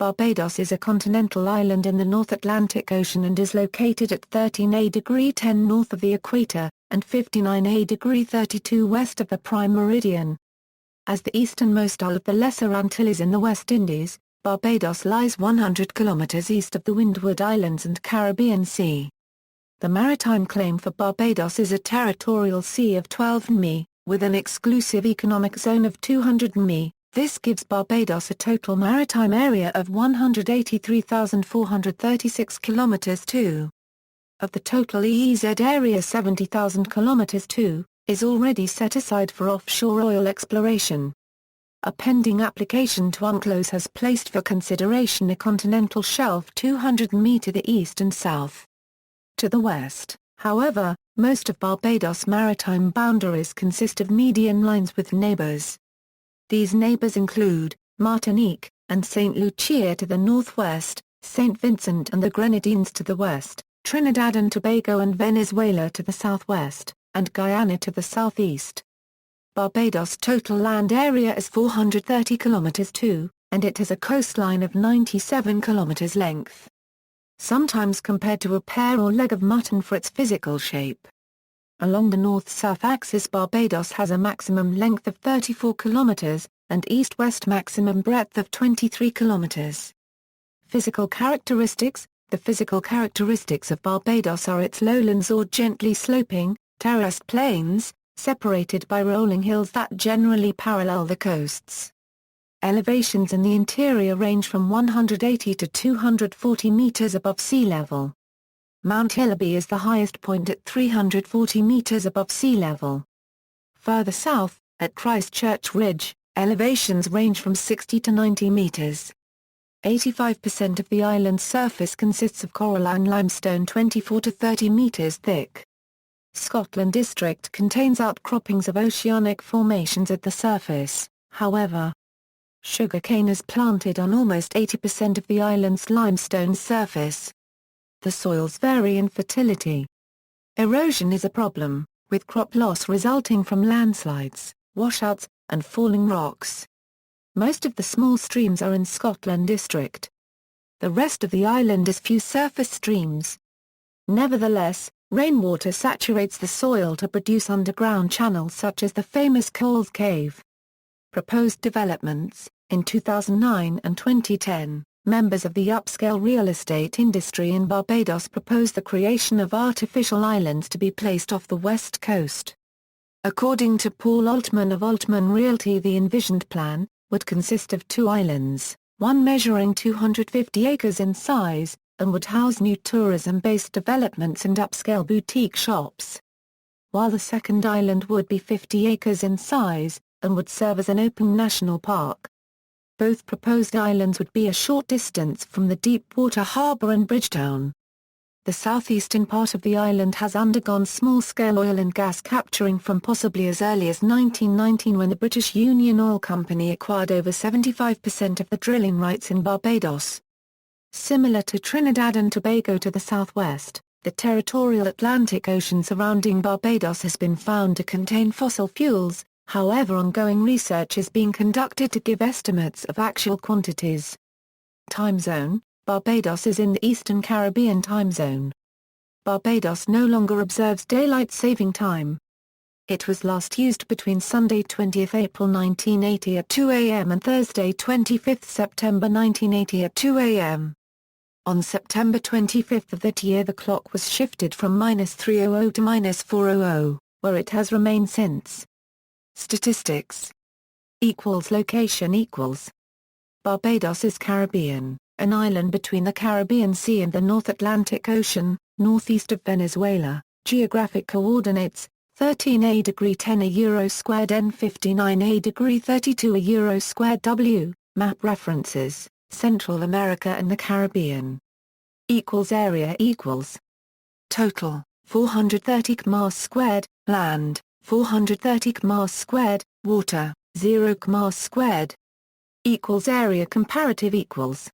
Barbados is a continental island in the North Atlantic Ocean and is located at 13°10' north of the equator, and 59°32' west of the Prime Meridian. As the easternmost isle of the Lesser Antilles in the West Indies, Barbados lies 100 kilometres east of the Windward Islands and Caribbean Sea. The maritime claim for Barbados is a territorial sea of 12 mi, with an exclusive economic zone of 200 mi. This gives Barbados a total maritime area of 183,436 kilometres (2). Of the total EEZ area, 70,000 kilometres (2) is already set aside for offshore oil exploration. A pending application to UNCLOS has placed for consideration a continental shelf 200 mi to the east and south. To the west, however, most of Barbados' maritime boundaries consist of median lines with neighbours. These neighbours include Martinique and Saint Lucia to the northwest, St. Vincent and the Grenadines to the west, Trinidad and Tobago and Venezuela to the southwest, and Guyana to the southeast. Barbados' total land area is 430 kilometres (2), and it has a coastline of 97 kilometres length. Sometimes compared to a pear or leg of mutton for its physical shape. Along the north-south axis, Barbados has a maximum length of 34 kilometres, and east-west maximum breadth of 23 kilometres. Physical characteristics: the physical characteristics of Barbados are its lowlands or gently sloping, terraced plains, separated by rolling hills that generally parallel the coasts. Elevations in the interior range from 180 to 240 metres above sea level. Mount Hillaby is the highest point at 340 metres above sea level. Further south, at Christchurch Ridge, elevations range from 60 to 90 metres. 85% of the island's surface consists of coralline limestone 24 to 30 metres thick. Scotland District contains outcroppings of oceanic formations at the surface, however. Sugarcane is planted on almost 80% of the island's limestone surface. The soils vary in fertility. Erosion is a problem, with crop loss resulting from landslides, washouts, and falling rocks. Most of the small streams are in Scotland District. The rest of the island is few surface streams. Nevertheless, rainwater saturates the soil to produce underground channels such as the famous Coles Cave. Proposed developments: in 2009 and 2010, members of the upscale real estate industry in Barbados proposed the creation of artificial islands to be placed off the west coast. According to Paul Altman of Altman Realty, the envisioned plan would consist of 2 islands, one measuring 250 acres in size, and would house new tourism-based developments and upscale boutique shops. While the second island would be 50 acres in size, and would serve as an open national park. Both proposed islands would be a short distance from the deep-water harbour in Bridgetown. The southeastern part of the island has undergone small-scale oil and gas capturing from possibly as early as 1919, when the British Union Oil Company acquired over 75% of the drilling rights in Barbados. Similar to Trinidad and Tobago to the southwest, the territorial Atlantic Ocean surrounding Barbados has been found to contain fossil fuels. However, ongoing research is being conducted to give estimates of actual quantities. Time zone: Barbados is in the Eastern Caribbean time zone. Barbados no longer observes daylight saving time. It was last used between Sunday 20 April 1980 at 2 a.m. and Thursday 25 September 1980 at 2 a.m. On September 25 of that year, the clock was shifted from -300 to -400, where it has remained since. Statistics. Location equals. Barbados is Caribbean, an island between the Caribbean Sea and the North Atlantic Ocean, northeast of Venezuela. Geographic coordinates: 13°10' (EUR² N 59°32' (EUR² W). Map references: Central America and the Caribbean. Area equals. Total: 430 km², land 430 km², water 0 km². Area comparative equals.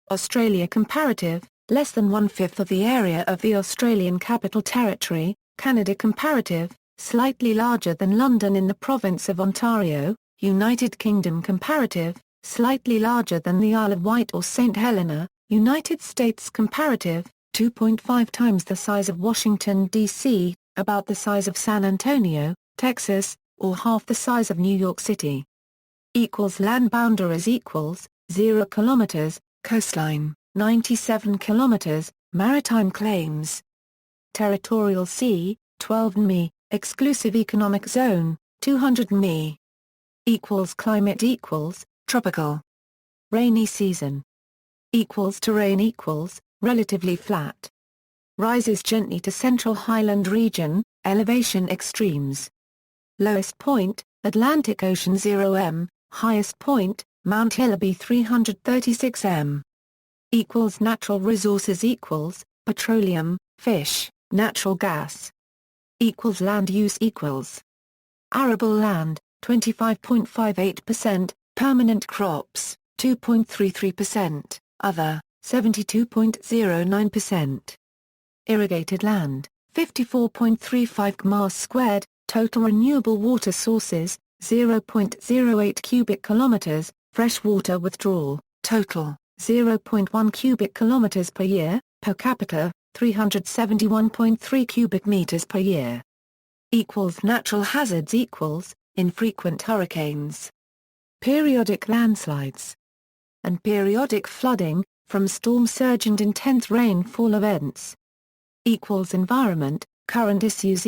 Australia comparative: less than 1/5 of the area of the Australian Capital Territory. Canada comparative: slightly larger than London in the province of Ontario. United Kingdom comparative: slightly larger than the Isle of Wight or St. Helena, United States. Comparative, 2.5 times the size of Washington, D.C., about the size of San Antonio, Texas, or half the size of New York City. Land boundaries 0 kilometers, coastline, 97 kilometers, maritime claims. Territorial sea, 12 mi, exclusive economic zone, 200 mi. Climate tropical. Rainy season. Terrain relatively flat. Rises gently to central highland region, elevation extremes. Lowest point, Atlantic Ocean 0 m, highest point, Mount Hillaby 336 m. Natural resources petroleum, fish, natural gas. Land use arable land, 25.58%, permanent crops, 2.33%, other, 72.09%. Irrigated land, 54.35 km squared, total renewable water sources, 0.08 cubic kilometers, freshwater withdrawal, total, 0.1 cubic kilometers per year, per capita, 371.3 cubic meters per year. Natural hazards infrequent hurricanes, periodic landslides, and periodic flooding, from storm surge and intense rainfall events. Environment, current issues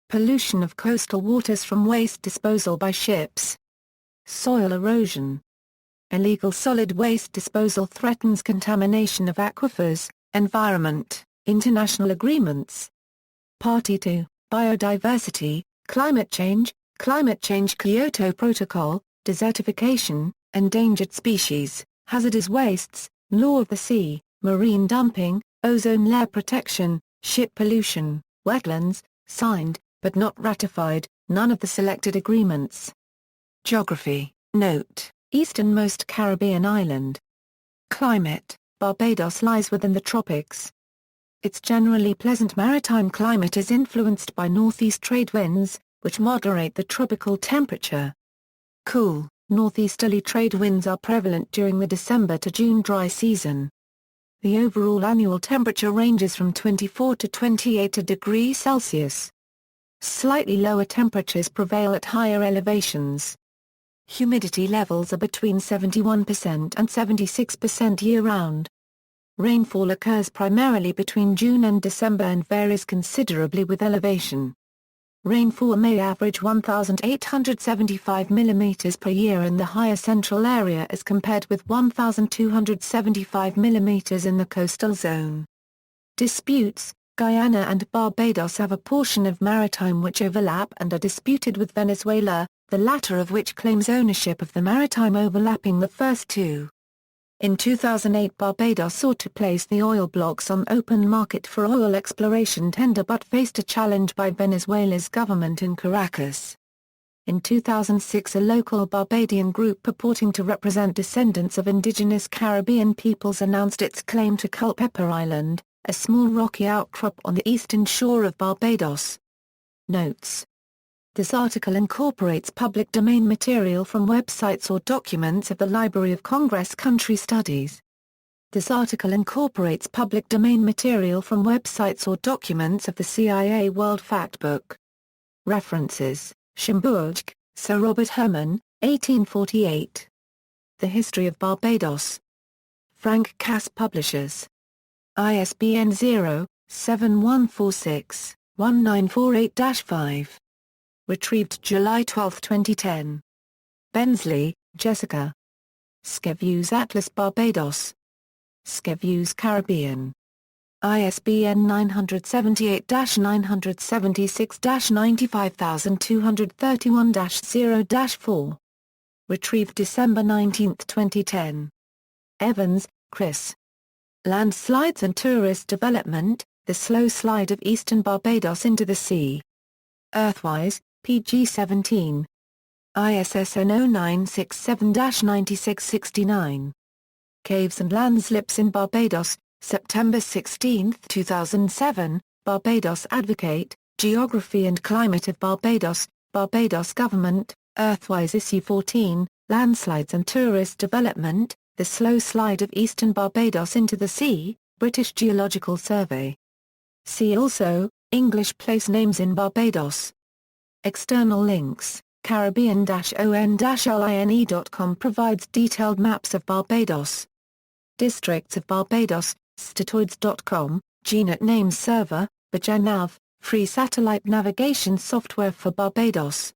pollution of coastal waters from waste disposal by ships. Soil erosion. Illegal solid waste disposal threatens contamination of aquifers, environment, international agreements. Party to, biodiversity, climate change Kyoto Protocol, desertification, endangered species, hazardous wastes, law of the sea, marine dumping, ozone layer protection, ship pollution, wetlands, signed, but not ratified, none of the selected agreements. Geography, note, easternmost Caribbean island. Climate, Barbados lies within the tropics. Its generally pleasant maritime climate is influenced by northeast trade winds, which moderate the tropical temperature. Cool, northeasterly trade winds are prevalent during the December to June dry season. The overall annual temperature ranges from 24 to 28 degrees Celsius. Slightly lower temperatures prevail at higher elevations. Humidity levels are between 71% and 76% year-round. Rainfall occurs primarily between June and December and varies considerably with elevation. Rainfall may average 1,875 mm per year in the higher central area as compared with 1,275 mm in the coastal zone. Disputes, Guyana and Barbados have a portion of maritime which overlap and are disputed with Venezuela, the latter of which claims ownership of the maritime overlapping the first two. In 2008 Barbados sought to place the oil blocks on open market for oil exploration tender but faced a challenge by Venezuela's government in Caracas. In 2006 a local Barbadian group purporting to represent descendants of indigenous Caribbean peoples announced its claim to Culpeper Island, a small rocky outcrop on the eastern shore of Barbados. Notes. This article incorporates public domain material from websites or documents of the Library of Congress Country Studies. This article incorporates public domain material from websites or documents of the CIA World Factbook. References: Schomburg, Sir Robert Herman, 1848. The History of Barbados. Frank Cass Publishers. ISBN 0-7146-1948-5. Retrieved July 12, 2010. Bensley, Jessica. Skeviews Atlas Barbados. Skeviews Caribbean. ISBN 976-976-95231-0-4. Retrieved December 19, 2010. Evans, Chris. Landslides and Tourist Development, The Slow Slide of Eastern Barbados into the Sea. Earthwise, PG-17. ISSN 0967-9669. Caves and Landslips in Barbados, September 16, 2007, Barbados Advocate, Geography and Climate of Barbados, Barbados Government, Earthwise Issue 14, Landslides and tourist development, the slow slide of eastern Barbados into the sea, British Geological Survey. See also, English place names in Barbados. External links, Caribbean-on-line.com provides detailed maps of Barbados. Districts of Barbados, statoids.com, GNet Names Server, Bajanav, free satellite navigation software for Barbados.